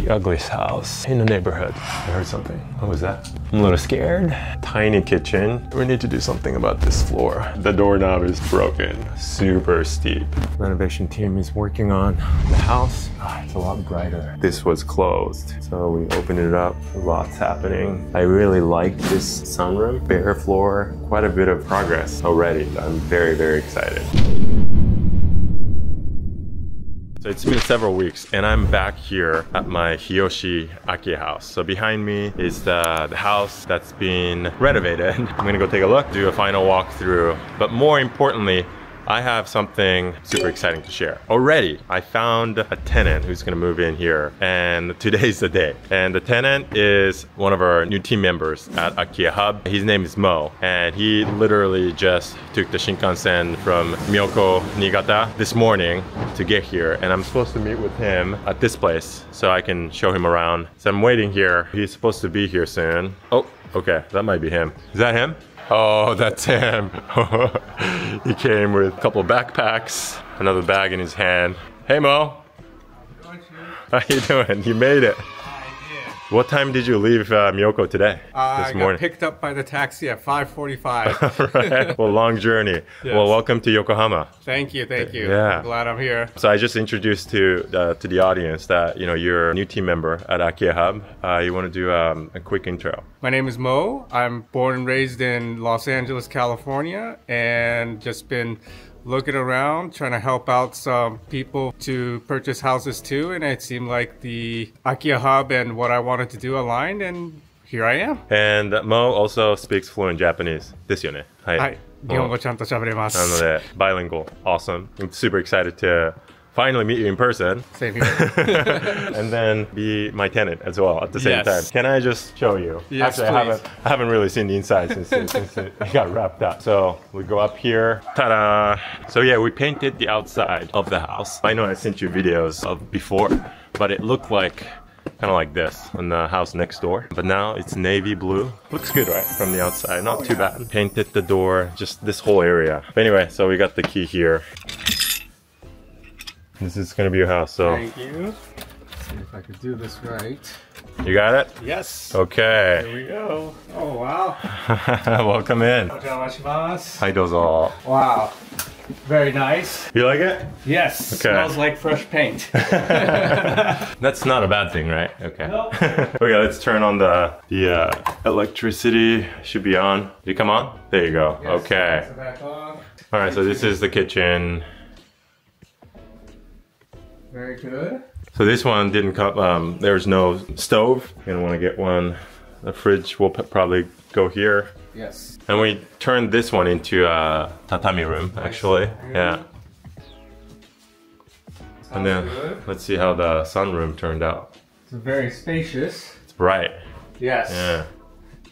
the ugliest house in the neighborhood. I heard something. What was that? I'm a little scared. Tiny kitchen. We need to do something about this floor. The doorknob is broken. Super steep. Renovation team is working on the house. It's a lot brighter. This was closed, so we opened it up. Lots happening. I really like this sunroom. Bare floor. Quite a bit of progress already. I'm very, very excited. So it's been several weeks and I'm back here at my Hiyoshi Akiya house. So behind me is the house that's been renovated. I'm gonna go take a look, do a final walkthrough. But more importantly, I have something super exciting to share. Already, I found a tenant who's gonna move in here, and today's the day. And the tenant is one of our new team members at AkiyaHub. His name is Mo, and he literally just took the Shinkansen from Miyoko, Niigata this morning to get here. And I'm supposed to meet with him at this place so I can show him around. So I'm waiting here. He's supposed to be here soon. Oh, okay, that might be him. Is that him? Oh, that's him. He came with a couple of backpacks, another bag in his hand. Hey, Mo. How you doing? You made it. What time did you leave Miyoko today? I got picked up by the taxi at 5:45. Right. Well, long journey. Yes. Well, welcome to Yokohama. Thank you, thank you. Yeah. I'm glad I'm here. So I just introduced to the audience that you're a new team member at AkiyaHub. You want to do a quick intro? My name is Mo. I'm born and raised in Los Angeles, California, and just been looking around, trying to help out some people to purchase houses too, and it seemed like the AkiyaHub and what I wanted to do aligned, and here I am. And Mo also speaks fluent Japanese. ですよね。はい。はい。日本語ちゃんと喋れます。なので、bilingual. Awesome. I'm super excited to finally meet you in person. Same here. And then be my tenant as well at the same time. Can I just show you? Yes, actually, I haven't really seen the inside since it got wrapped up. So we go up here. Ta-da! So yeah, we painted the outside of the house. I know I sent you videos of before, but it looked like kind of like this on the house next door. But now it's navy blue. Looks good, right? From the outside, not too bad. Painted the door, just this whole area. But anyway, so we got the key here. This is gonna be your house, so. Thank you. Let's see if I could do this right. You got it? Yes. Okay. Here we go. Oh, wow. Welcome in. Hi, dozo. Wow. Very nice. You like it? Yes. Okay. Smells like fresh paint. That's not a bad thing, right? Okay. Nope. Okay, let's turn on the electricity. Should be on. Did it come on? There you go. Yes. Okay. Back on. All right, so this is the kitchen. Very good. So this one didn't come, there's no stove. You're gonna wanna get one. The fridge will probably go here. Yes. And we turned this one into a tatami room, actually. Yeah. And then let's see how the sunroom turned out. It's very spacious. It's bright. Yes. Yeah.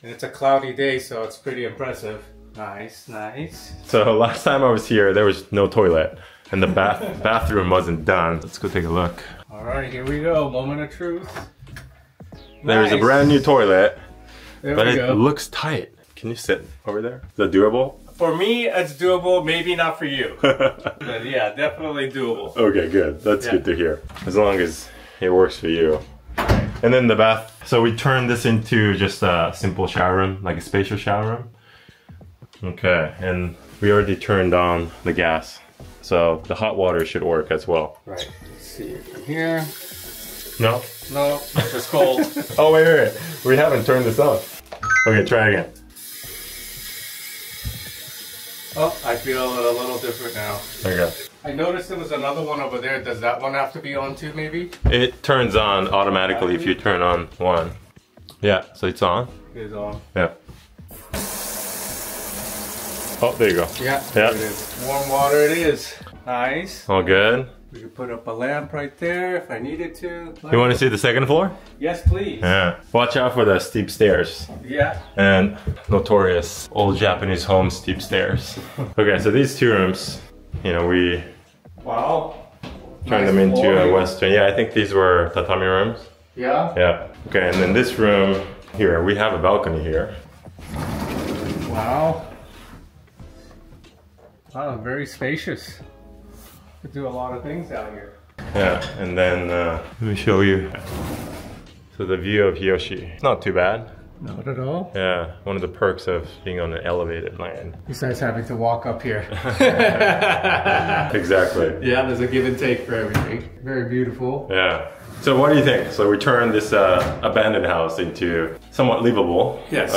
And it's a cloudy day, so it's pretty impressive. Nice, nice. So last time I was here, there was no toilet. And the bathroom wasn't done. Let's go take a look. All right, here we go. Moment of truth. There's a brand new toilet, but it go. looks tight. Can you sit over there? Is that doable? For me, it's doable. Maybe not for you. But yeah, definitely doable. Okay, good. That's good to hear. As long as it works for you. And then the bath. So we turned this into just a simple shower room, like a spacious shower room. Okay, and we already turned on the gas. So the hot water should work as well. Right. Let's see it from here. No? No, it's just cold. Oh, wait. We haven't turned this on. Okay, try again. Oh, I feel it a little different now. Okay. I noticed there was another one over there. Does that one have to be on too, maybe? It turns on automatically if you turn on one. Yeah, so it's on. It is on. Yeah. Oh, there you go. Yeah, there it is. Warm water it is. Nice. All good. We could put up a lamp right there if I needed to. You want to see the second floor? Yes, please. Yeah. Watch out for the steep stairs. Yeah. And notorious old Japanese home steep stairs. Okay, so these two rooms, we turned them into a Western. Yeah, I think these were tatami rooms. Yeah? Yeah. Okay, and then this room here, we have a balcony here. Wow. Wow, very spacious. Could do a lot of things out here. Yeah, and then let me show you. So the view of Hiyoshi, it's not too bad. Not at all. Yeah, one of the perks of being on an elevated land. Besides having to walk up here. Exactly. Yeah, there's a give and take for everything. Very beautiful. Yeah. So what do you think? So we turned this abandoned house into somewhat livable. Yes.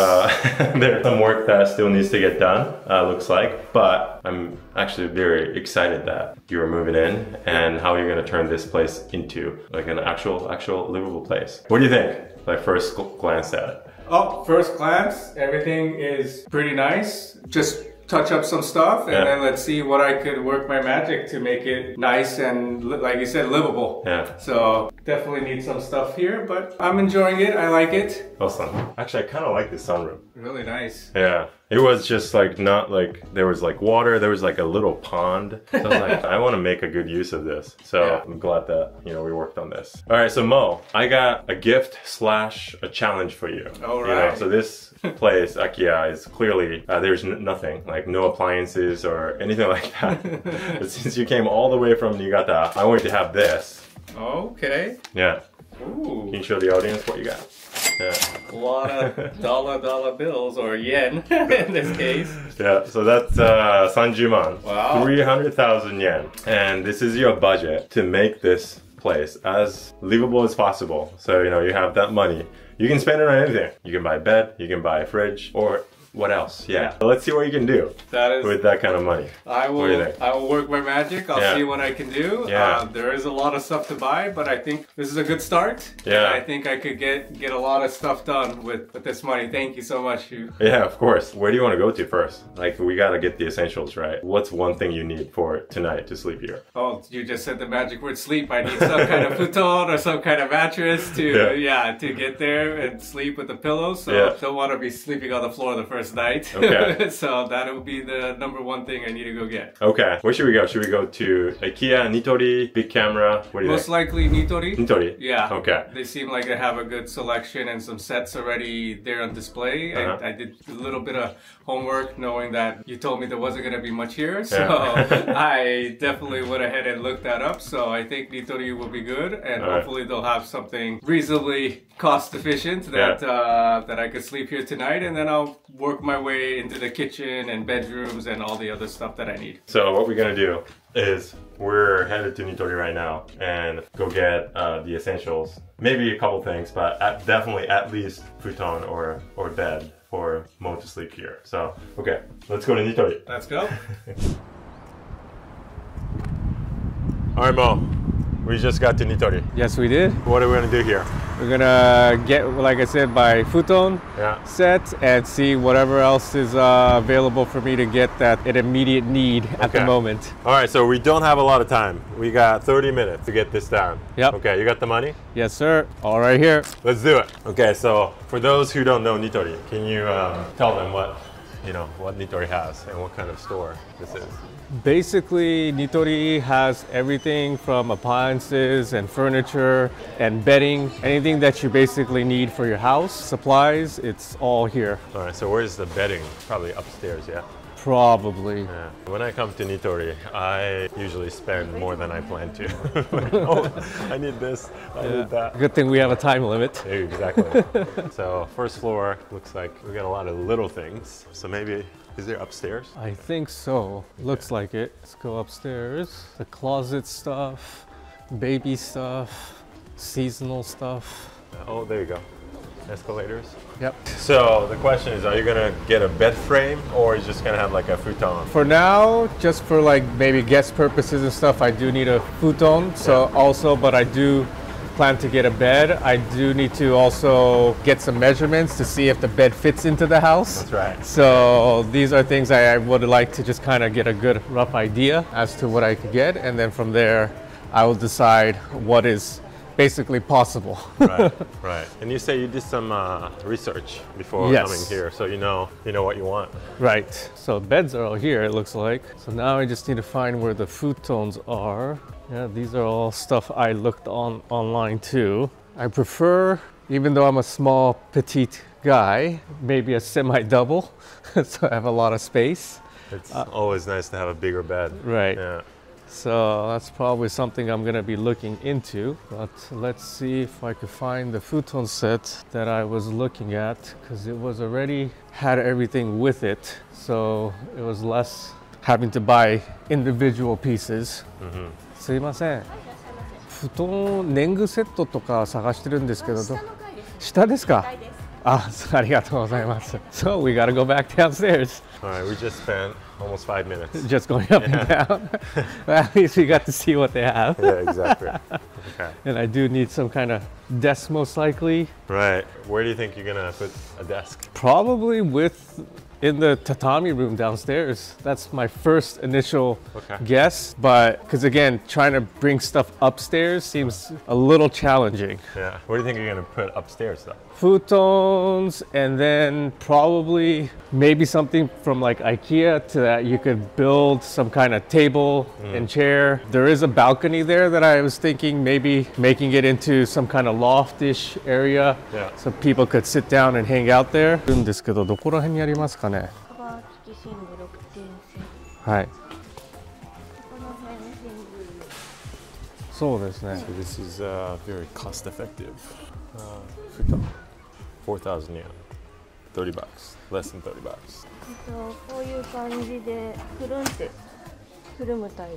There's some work that still needs to get done, looks like. But I'm actually very excited that you are moving in and how you're going to turn this place into like an actual livable place. What do you think? Like first glance at it. Oh, first glance, everything is pretty nice. Just touch up some stuff and then let's see what I could work my magic to make it nice and, like you said, livable. Yeah. So definitely need some stuff here, but I'm enjoying it. I like it. Awesome. Actually, I kind of like the sunroom. Really nice. Yeah. It was just like not like there was like water, there was like a little pond. So I was like, I want to make a good use of this. So I'm glad that, you know, we worked on this. All right, so Mo, I got a gift / a challenge for you. All right. You know, so this place, Akiya, is clearly, there's nothing, like no appliances or anything like that. But since you came all the way from Niigata, I wanted to have this. Okay. Yeah. Ooh. Can you show the audience what you got? Yeah. A lot of dollar bills, or yen in this case. Yeah, so that's 30 man. Wow. 300,000 yen. And this is your budget to make this place as livable as possible. So, you know, you have that money. You can spend it on anything. You can buy a bed, you can buy a fridge, or what else? Yeah. So let's see what you can do with that kind of money. I will work my magic. I'll see what I can do. Yeah. There is a lot of stuff to buy, but I think this is a good start. Yeah. And I think I could get a lot of stuff done with this money. Thank you so much, Hugh. Yeah, of course. Where do you want to go to first? Like, we got to get the essentials, right? What's one thing you need for tonight to sleep here? Oh, you just said the magic word sleep. I need some kind of futon or some kind of mattress to to get there and sleep with the pillows. So don't want to be sleeping on the floor the first night. Okay. So that will be the #1 thing I need to go get. Okay. Where should we go? Should we go to IKEA, Nitori, big camera? What do you Most likely Nitori. Nitori? Yeah. Okay. They seem like they have a good selection and some sets already there on display. I did a little bit of homework knowing that you told me there wasn't going to be much here. So I definitely went ahead and looked that up. So I think Nitori will be good. And hopefully they'll have something reasonably cost efficient that that I could sleep here tonight. And then I'll work my way into the kitchen and bedrooms and all the other stuff that I need. So what we're going to do is we're headed to Nitori right now and go get the essentials. Maybe a couple things, but definitely at least futon or bed for Mo to sleep here. So, okay, let's go to Nitori. Let's go. All right, Mo, we just got to Nitori. Yes, we did. What are we going to do here? We're gonna get, like I said, by futon set and see whatever else is available for me to get that an immediate need at the moment. All right, so we don't have a lot of time. We got 30 minutes to get this down. Yep. Okay, you got the money? Yes, sir. All right here. Let's do it. Okay, so for those who don't know Nitori, can you tell them what Nitori has and what kind of store this is? Basically, Nitori has everything from appliances and furniture and bedding, anything that you basically need for your house, supplies, it's all here. All right, so where's the bedding? Probably upstairs, yeah? Probably. Yeah. When I come to Nitori, I usually spend more than I plan to. Oh, I need this, I need that. Good thing we have a time limit. Exactly. So first floor, looks like we got a lot of little things. So maybe, is there upstairs? I think so. Looks like it. Let's go upstairs. The closet stuff, baby stuff, seasonal stuff. Oh, there you go. Escalators. Yep. So the question is, are you gonna get a bed frame or is just gonna have like a futon? For now, just for like maybe guest purposes and stuff, I do need a futon. So but I do plan to get a bed. I do need to also get some measurements to see if the bed fits into the house. That's right. So these are things I would like to just kind of get a good rough idea as to what I could get. And then from there, I will decide what is basically possible. Right. And you say you did some research before coming here, so you know what you want. Right. So beds are all here, it looks like. So now I just need to find where the futons are. Yeah, these are all stuff I looked online too. I prefer, even though I'm a small, petite guy, maybe a semi-double, so I have a lot of space. It's always nice to have a bigger bed. Right. Yeah. So that's probably something I'm gonna be looking into. But let's see if I could find the futon set that I was looking at, because it was already had everything with it. So it was less having to buy individual pieces. すいません。布団寝具セットとか探してるんですけど、下ですか？あ、ありがとうございます。So we gotta go back downstairs. All right, we just spent almost 5 minutes. Just going up and down. Well, at least we got to see what they have. Yeah, exactly. Okay. And I do need some kind of desk most likely. Right. Where do you think you're gonna put a desk? Probably in the tatami room downstairs. That's my first initial guess, but because again, trying to bring stuff upstairs seems a little challenging. Yeah. What do you think you're gonna put upstairs though? Futons, and then probably maybe something from like Akiya to that you could build some kind of table and chair. There is a balcony there that I was thinking maybe making it into some kind of loftish area, so people could sit down and hang out there. ですけど、どこら辺にありますかね。カバー付き寝具6点セ。はい。この辺寝具。そうですね。So this is very cost effective. Futon. 4,000 yen. $30. Less than $30. こういう感じでくるんってくるむタイ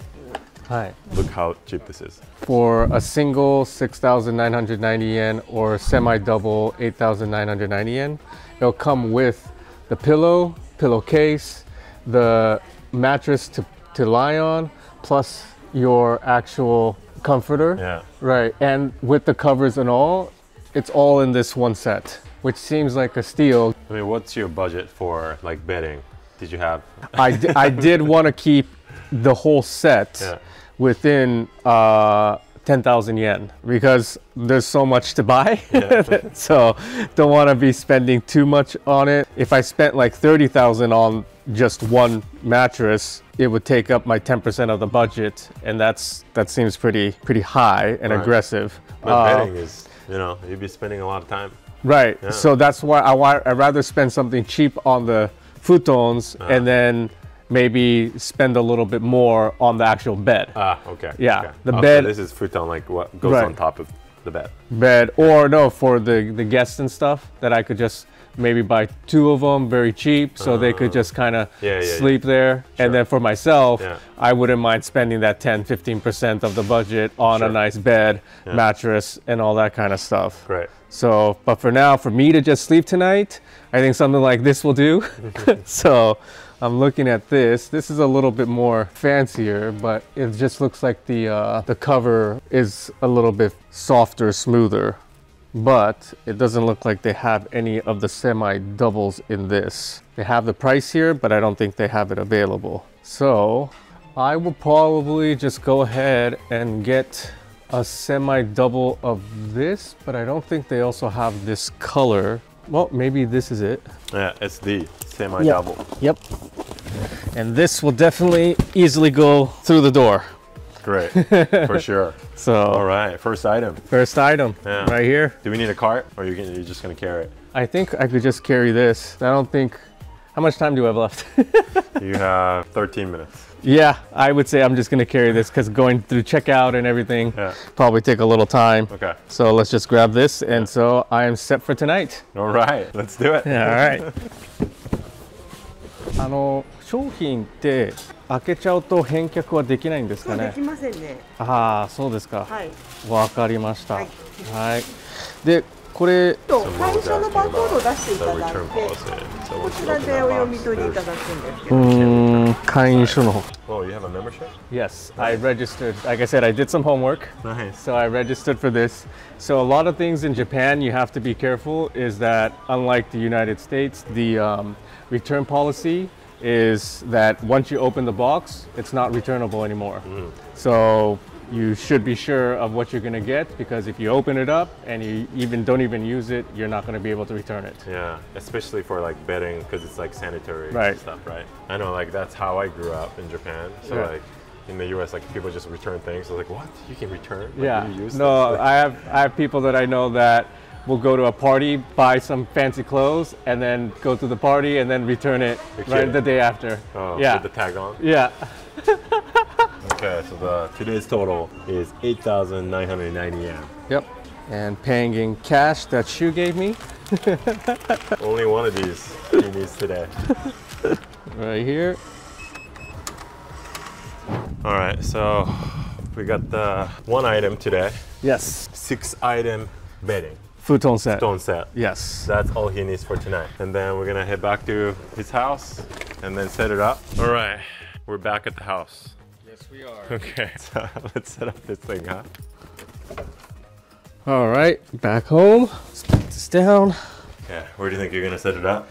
プ。はい。Look how cheap this is. For a single 6,990 yen or semi-double 8,990 yen, it'll come with the pillow, pillowcase, the mattress to lie on, plus your actual comforter. Yeah. Right. And with the covers and all, it's all in this one set, which seems like a steal. I mean, what's your budget for like bedding? Did you have? I did want to keep the whole set within 10,000 yen because there's so much to buy. So don't want to be spending too much on it. If I spent like 30,000 on just one mattress, it would take up my 10% of the budget, and that seems pretty high and aggressive. But bedding is, you know, you'd be spending a lot of time. Right. Yeah. So that's why I'd rather spend something cheap on the futons and then maybe spend a little bit more on the actual bed. Okay. Yeah. Okay. The bed. So this is futon, like what goes on top of the bed. Bed, or no, for the guests and stuff, that I could just maybe buy 2 of them very cheap so they could just kind of sleep there. Sure. And then for myself, I wouldn't mind spending that 10-15% of the budget on a nice bed, mattress, and all that kind of stuff. Right. So, but for now, for me to just sleep tonight, I think something like this will do. So I'm looking at this. This is a little bit more fancier, but it just looks like the cover is a little bit softer, smoother. But it doesn't look like they have any of the semi-doubles in this. They have the price here, but I don't think they have it available. So I will probably just go ahead and get a semi-double of this, but I don't think they also have this color. Well, maybe this is it. Yeah, it's the semi-double. Yep. And this will definitely easily go through the door. Great, for sure. So, all right, first item. First item, right here. Do we need a cart, or you're just gonna carry it? I think I could just carry this. I don't think. How much time do I have left? You have 13 minutes. Yeah, I would say I'm just gonna carry this because going through checkout and everything probably take a little time. Okay. So let's just grab this, and so I am set for tonight. All right, let's do it. Yeah, all right. 商品って開けちゃうと返却はできないんですかね。できませんね。ああ、そうですか。はい。わかりました。はい。で、これ最初のバーコードを出していただいて、こちらでお読み取りいただくんですけど。会員証の方。Oh, you have a membership? Yes, I registered. Like I said, I did some homework. Nice. So I registered for this. So a lot of things in Japan you have to be careful is that unlike the United States, the return policy is that once you open the box, it's not returnable anymore. So you should be sure of what you're going to get, because if you open it up and you don't even use it, you're not going to be able to return it. Yeah, especially for like bedding, because it's like sanitary stuff, right? I know, like that's how I grew up in Japan. So like in the US, like people just return things. So like, what? You can return? Like, you use no, this? I have people that I know that will go to a party, buy some fancy clothes, and then go to the party and then return it right the day after. Oh, yeah. with the tag on? Yeah. Okay, so today's total is 8,990 yen. Yep. And paying in cash that you gave me. Only one of these he needs today. Right here. All right, so we got the one item today. Yes. 6-item bedding. Futon set. Stone set. Yes. That's all he needs for tonight. And then we're gonna head back to his house and then set it up. All right, we're back at the house. Yes, we are. Okay, so let's set up this thing, huh? All right, back home. Let's put this down. Yeah, where do you think you're gonna set it up?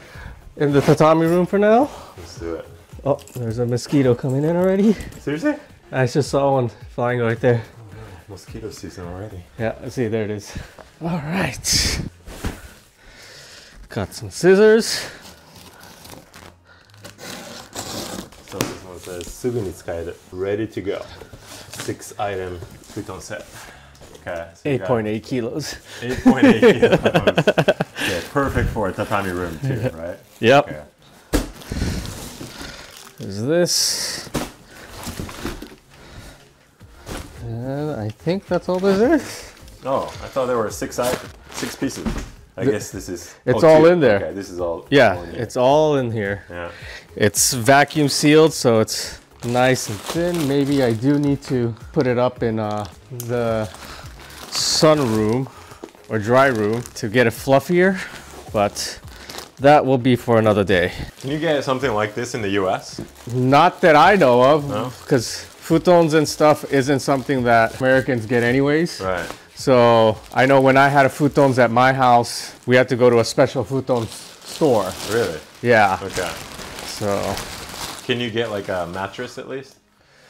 In the tatami room for now. Let's do it. Oh, there's a mosquito coming in already. Seriously? I just saw one flying right there. Mosquito season already. Yeah, see, there it is. All right. Got some scissors. So this one says, すぐに使える, ready to go. 6-item futon set. Okay. So 8.8 kilos. 8.8 kilos. Yeah, perfect for a tatami room too, right? Yep. Okay. There's this. And I think that's all there is. Oh, I thought there were 6 pieces. I guess this is... It's all 2. in there. Okay, this is all... Yeah, all in it's all in here. Yeah. It's vacuum sealed, so it's nice and thin. Maybe I do need to put it up in the sunroom or dry room to get it fluffier, but that will be for another day. Can you get something like this in the US? Not that I know of, No? because futons and stuff isn't something that Americans get anyways. Right. So I know when I had a futons at my house, we had to go to a special futon store. Really? Yeah. Okay. So Can you get like a mattress at least?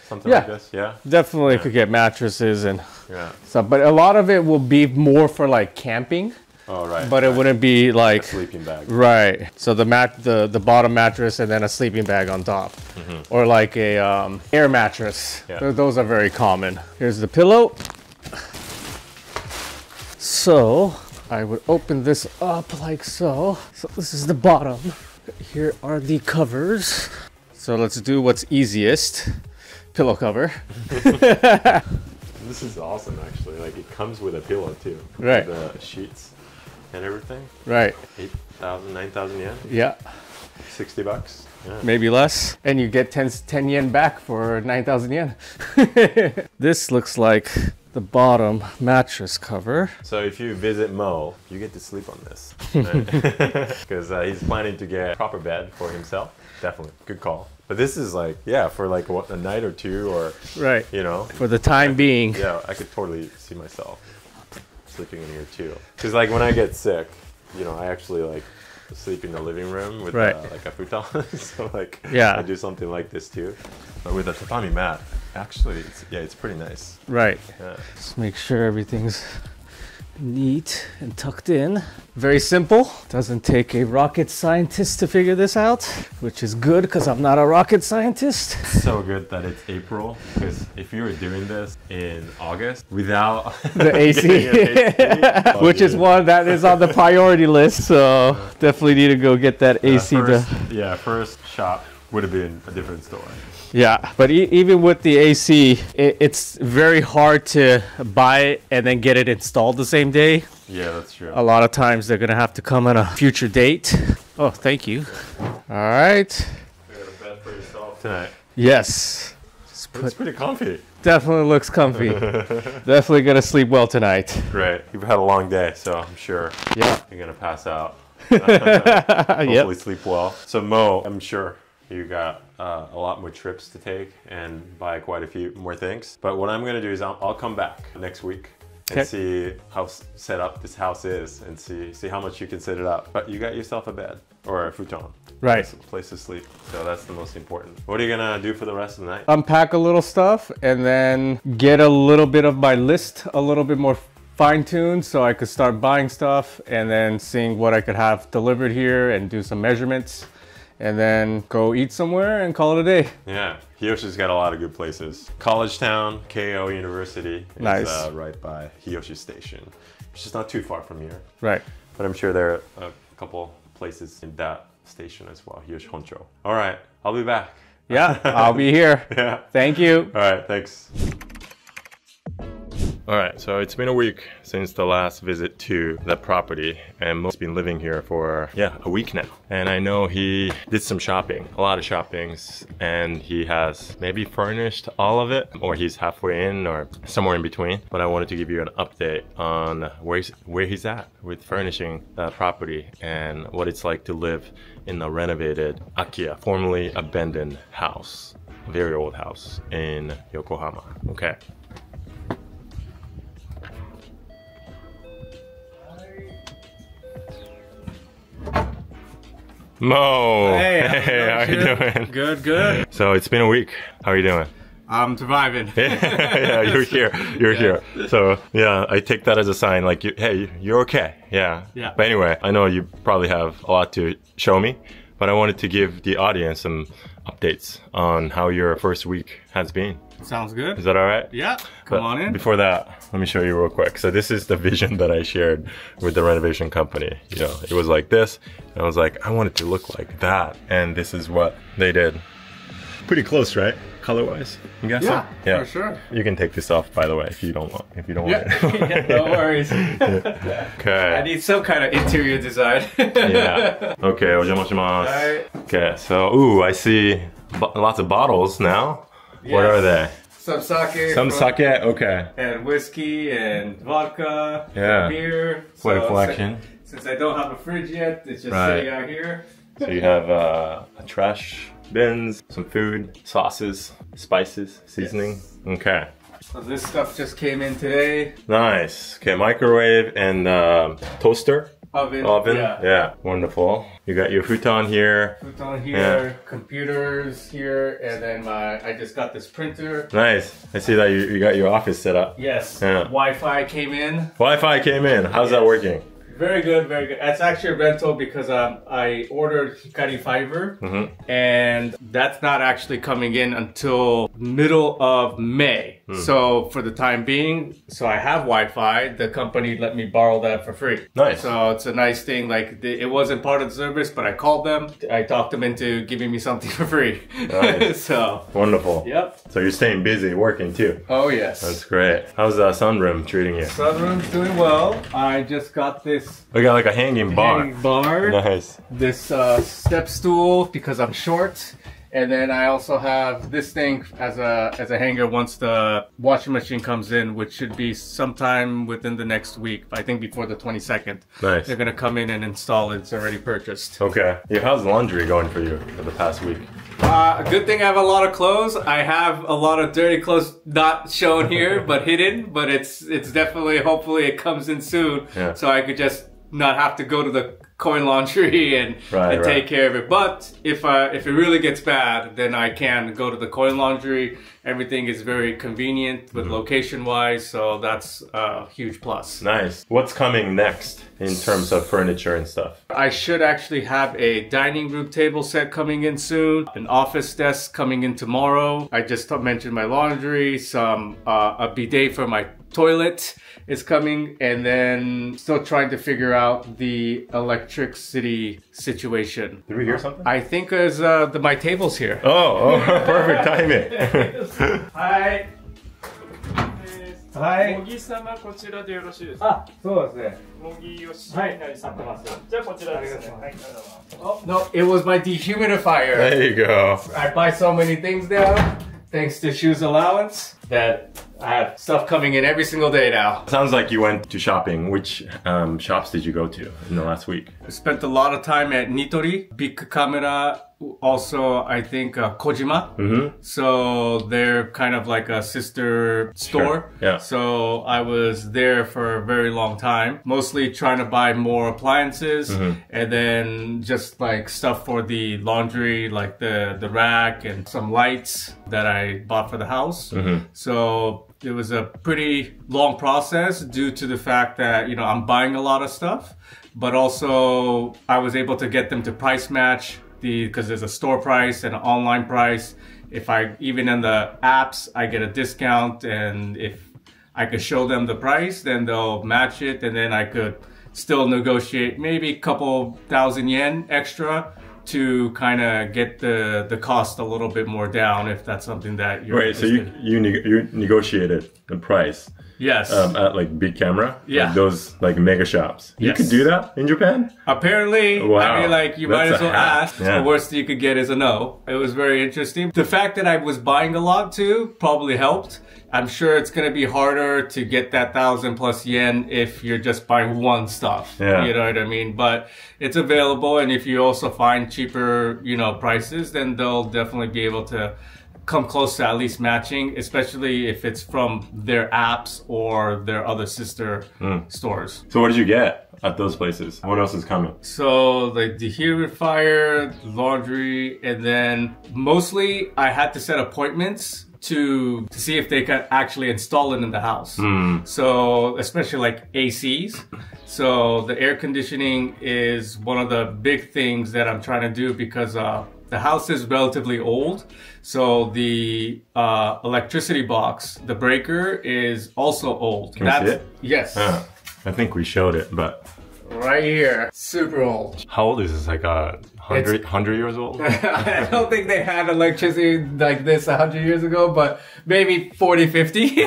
Something Yeah. like this? Yeah? definitely could get mattresses and Yeah. stuff, but a lot of it will be more for like camping, Oh, right. but it wouldn't be like Sleeping bag. right. So the bottom mattress and then a sleeping bag on top, or like a air mattress. Yeah. Those are very common. Here's the pillow. So I would open this up like so. So this is the bottom. Here are the covers. So let's do what's easiest. Pillow cover. This is awesome actually. Like it comes with a pillow too. Right. The sheets and everything. Right. 8,000, 9,000 yen. Yeah. $60. Yeah. Maybe less. And you get 10 yen back for 9,000 yen. This looks like the bottom mattress cover. So if you visit Mo, you get to sleep on this. Because he's planning to get a proper bed for himself. Definitely. Good call. But this is like, yeah, for like what, a night or two or, Right. you know. For the time being. Yeah, I could totally see myself sleeping in here too. Because like when I get sick, you know, I actually like sleep in the living room with Right. like a futon. So like, Yeah. I do something like this too. But with a tatami mat, actually, it's pretty nice. Right. Yeah. Just make sure everything's neat and tucked in. Very simple. Doesn't take a rocket scientist to figure this out, which is good because I'm not a rocket scientist. So good that it's April, because if you were doing this in August without The AC, getting an AC, which is one that is on the priority list. So definitely need to go get that AC. First shop would have been a different story. Yeah, but even with the AC, it's very hard to buy it and then get it installed the same day. Yeah, that's true. A lot of times they're gonna have to come on a future date. Oh, thank you. All right. You got a bed for yourself tonight. Yes. It's pretty comfy. Definitely looks comfy. Definitely gonna sleep well tonight. Great. You've had a long day, so I'm sure Yeah. you're gonna pass out. Hopefully Yep. sleep well. So Mo, I'm sure you got a lot more trips to take and buy quite a few more things. But what I'm gonna do is I'll come back next week and Okay. see how set up this house is and see how much you can set it up. But you got yourself a bed or a futon. Right. Place to sleep. So that's the most important. What are you gonna do for the rest of the night? Unpack a little stuff and then get a little bit of my list a little bit more fine-tuned so I could start buying stuff and then seeing what I could have delivered here and do some measurements. And then go eat somewhere and call it a day. Yeah, Hiyoshi's got a lot of good places. College Town, Keio University is Nice. Right by Hiyoshi Station, which is not too far from here. Right. But I'm sure there are a couple places in that station as well, Hiyoshi Honcho. All right, I'll be back. Yeah, I'll be here. Yeah. Thank you. All right, thanks. All right, so it's been a week since the last visit to that property, and Mo's been living here for, a week now. And I know he did some shopping, a lot of shoppings, and he has maybe furnished all of it, or he's halfway in, or somewhere in between. But I wanted to give you an update on where he's at with furnishing the property and what it's like to live in a renovated Akiya, formerly abandoned house, a very old house in Yokohama. Okay. Mo! Hey, how you doing? Good, good. So it's been a week. How are you doing? I'm surviving. Yeah, you're here. You're here. So yeah, I take that as a sign like, hey, you're okay. Yeah. Yeah. But anyway, I know you probably have a lot to show me, but I wanted to give the audience some updates on how your first week has been. Sounds good. Is that all right? Yeah, come on in. Before that, let me show you real quick. So this is the vision that I shared with the renovation company. You know, it was like this, and I was like, I want it to look like that. And this is what they did. Pretty close, right? Color-wise, I'm guessing? Yeah, for sure. You can take this off, by the way, if you don't want it. Yeah, no worries. Okay. I need some kind of interior design. Yeah. Okay, お邪魔します. Alright. Okay, so, ooh, I see lots of bottles now. What are they? Some sake. Some sake, okay. And whiskey and vodka. Yeah. And beer. Quite a collection. Since I don't have a fridge yet, it's just Right. sitting out here. So you have a trash bins, some food, sauces, spices, seasoning. Yes. Okay. So this stuff just came in today. Nice. Okay, microwave and toaster. Oven. Yeah. Wonderful. You got your futon here. Futon here, computers here, and then I just got this printer. Nice. I see that you got your office set up. Yes. Yeah. Wi-Fi came in. Wi-Fi came in. How's that working? Very good, very good. It's actually a rental because I ordered Hikari Fiber, and that's not actually coming in until middle of May. So for the time being, so I have Wi-Fi. The company let me borrow that for free. Nice. So it's a nice thing. Like it wasn't part of the service, but I called them. I talked them into giving me something for free. Nice. So wonderful. yep. So you're staying busy working too. Oh yes. That's great. How's the sunroom treating you? Sunroom's doing well. I just got this We got like a hanging bar. Nice. This step stool because I'm short, and then I also have this thing as a hanger once the washing machine comes in, which should be sometime within the next week. I think before the 22nd. Nice. They're gonna come in and install it. It's already purchased. Okay. Yeah, how's laundry going for you for the past week? A good thing I have a lot of clothes. I have a lot of dirty clothes not shown here, but hidden. But it's definitely, hopefully it comes in soon, so I could just not have to go to the coin laundry and take care of it. But if it really gets bad, then I can go to the coin laundry. Everything is very convenient with location wise, so that's a huge plus. Nice. What's coming next in terms of furniture and stuff? I should actually have a dining room table set coming in soon, an office desk coming in tomorrow. I just mentioned my laundry, a bidet for my toilet is coming, and then still trying to figure out the electricity situation. Did we hear something? I think there's my table's here. Oh, perfect timing. Hi. はい。茂木様こちらでよろしいですか。あ、そうですね。茂木よしなりさんます。じゃあこちらですね。はい、ありがとうございます。Oh, no, it was my dehumidifier. There you go. I buy so many things now, thanks to shoes allowance, that I have stuff coming in every single day now. Sounds like you went to shopping. Which shops did you go to in the last week? I spent a lot of time at Nitori, Big Camera, also I think Kojima. So they're kind of like a sister store. Sure. Yeah. So I was there for a very long time, mostly trying to buy more appliances and then just like stuff for the laundry, like the rack and some lights that I bought for the house. So it was a pretty long process due to the fact that, you know, I'm buying a lot of stuff, but also I was able to get them to price match because there's a store price and an online price. If even in the apps, I get a discount, and if I could show them the price, then they'll match it, and then I could still negotiate maybe a couple thousand yen extra to kind of get the cost a little bit more down if that's something that you're Wait, so you negotiated the price? Yes. At like big camera? Yeah. Like those like mega shops. You Yes. could do that in Japan? Apparently, Wow. I mean, like, you might That's as well a hack. ask. Yeah. The worst you could get is a no. It was very interesting. The fact that I was buying a lot too probably helped. I'm sure it's going to be harder to get that 1,000+ yen if you're just buying one stuff. Yeah. You know what I mean? But it's available. And if you also find cheaper, you know, prices, then they'll definitely be able to come close to at least matching, especially if it's from their apps or their other sister stores. So what did you get at those places? What else is coming? So the dehumidifier, laundry, and then mostly I had to set appointments to see if they could actually install it in the house. So especially like ACs. So the air conditioning is one of the big things that I'm trying to do because the house is relatively old. So the electricity box, the breaker, is also old. Can we see it? Yes. I think we showed it, but Right here. Super old. how old is this? Like 100 years old? I don't think they had electricity like this 100 years ago, but maybe 40, 50.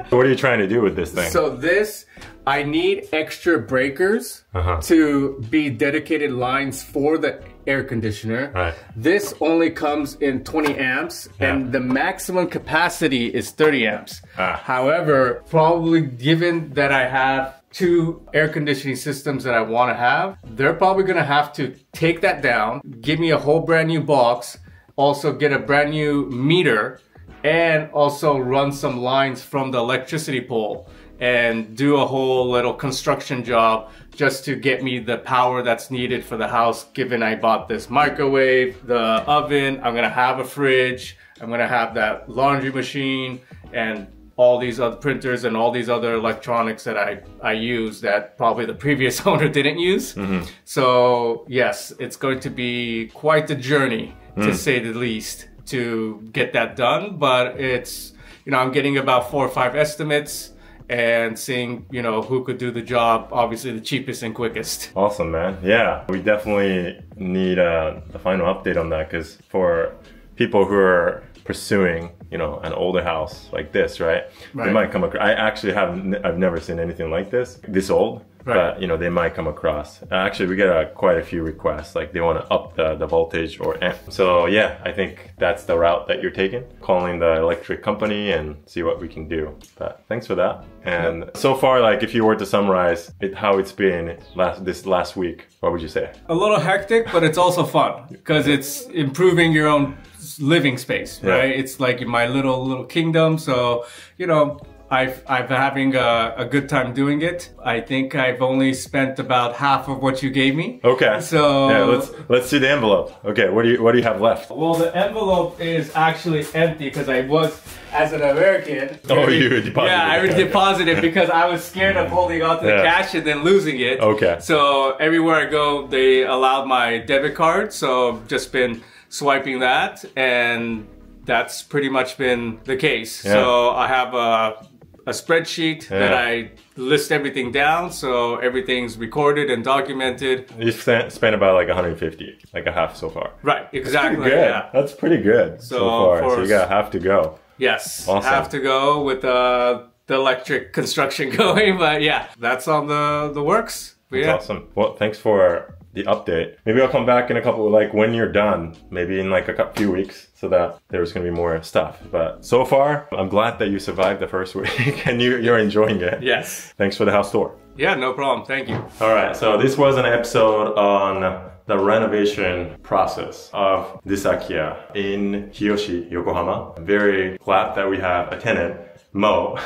What are you trying to do with this thing? So this, I need extra breakers to be dedicated lines for the air conditioner. Right. This only comes in 20 amps and the maximum capacity is 30 amps. However, probably given that I have 2 air conditioning systems that I want to have, they're probably going to have to take that down, give me a whole brand new box, also get a brand new meter, and also run some lines from the electricity pole and do a whole little construction job just to get me the power that's needed for the house, given I bought this microwave, the oven, I'm gonna have a fridge, I'm gonna have that laundry machine, and all these other printers and all these other electronics that I use that probably the previous owner didn't use. So yes, it's going to be quite the journey, to say the least, to get that done. But it's, you know, I'm getting about 4 or 5 estimates and seeing, you know, who could do the job, obviously the cheapest and quickest. Awesome, man. Yeah, we definitely need a final update on that, because for people who are pursuing, you know, an older house like this, right? They might come across, I've never seen anything like this old. But, you know, they might come across. Actually, we get quite a few requests, like they want to up the voltage or amp. So yeah, I think that's the route that you're taking. Calling the electric company and see what we can do. But thanks for that. And so far, like if you were to summarize how it's been this last week, what would you say? A little hectic, but it's also fun because it's improving your own living space, right? It's like my little kingdom. So, you know, I've having a good time doing it. I think I've only spent about half of what you gave me. Okay. So yeah, let's see the envelope. Okay, what do you have left? Well, the envelope is actually empty because I was, as an American. Oh, you deposited. Yeah, I deposited because I was scared of holding on to the cash and then losing it. Okay. So everywhere I go, they allowed my debit card. So I've just been swiping that, and that's pretty much been the case. So I have a spreadsheet that I list everything down, so everything's recorded and documented. You spent about like 150, like a half so far. Right, exactly. That's pretty good. Yeah. That's pretty good so far. So you got half to go. Yes, Awesome. have to go with the electric construction going, but yeah, that's on the works. But That's awesome. Well, thanks for the update. Maybe I'll come back in a couple, like when you're done, maybe in like a few weeks, so that there's gonna be more stuff. But so far, I'm glad that you survived the first week and you're enjoying it. Yes. Thanks for the house tour. Yeah, no problem. Thank you. All right, so this was an episode on the renovation process of this Akiya in Kiyoshi, Yokohama. I'm very glad that we have a tenant, Mo,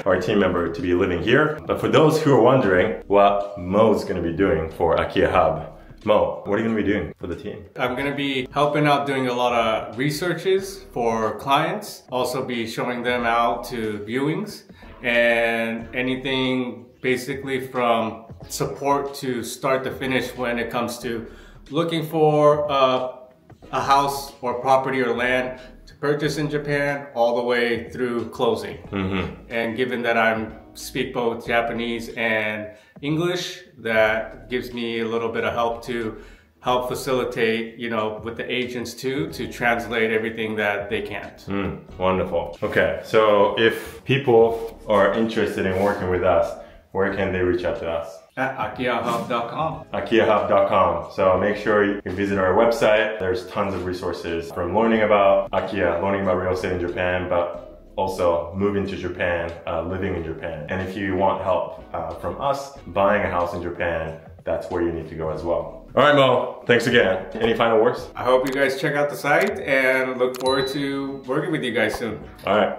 our team member, to be living here. But for those who are wondering what Mo's gonna be doing for AkiyaHub, Mo, what are you gonna be doing for the team? I'm gonna be helping out doing a lot of researches for clients, also be showing them out to viewings, and anything basically from support to start to finish when it comes to looking for a house or property or land to purchase in Japan all the way through closing. And given that I speak both Japanese and English, that gives me a little bit of help to help facilitate, you know, with the agents too, to translate everything that they can't. Wonderful. Okay, so if people are interested in working with us, where can they reach out to us? At AkiyaHub.com. AkiyaHub.com. So make sure you visit our website. There's tons of resources from learning about Akiya, learning about real estate in Japan, but also moving to Japan, living in Japan. And if you want help from us buying a house in Japan, that's where you need to go as well. All right, Mo, thanks again. Any final words? I hope you guys check out the site and look forward to working with you guys soon. All right.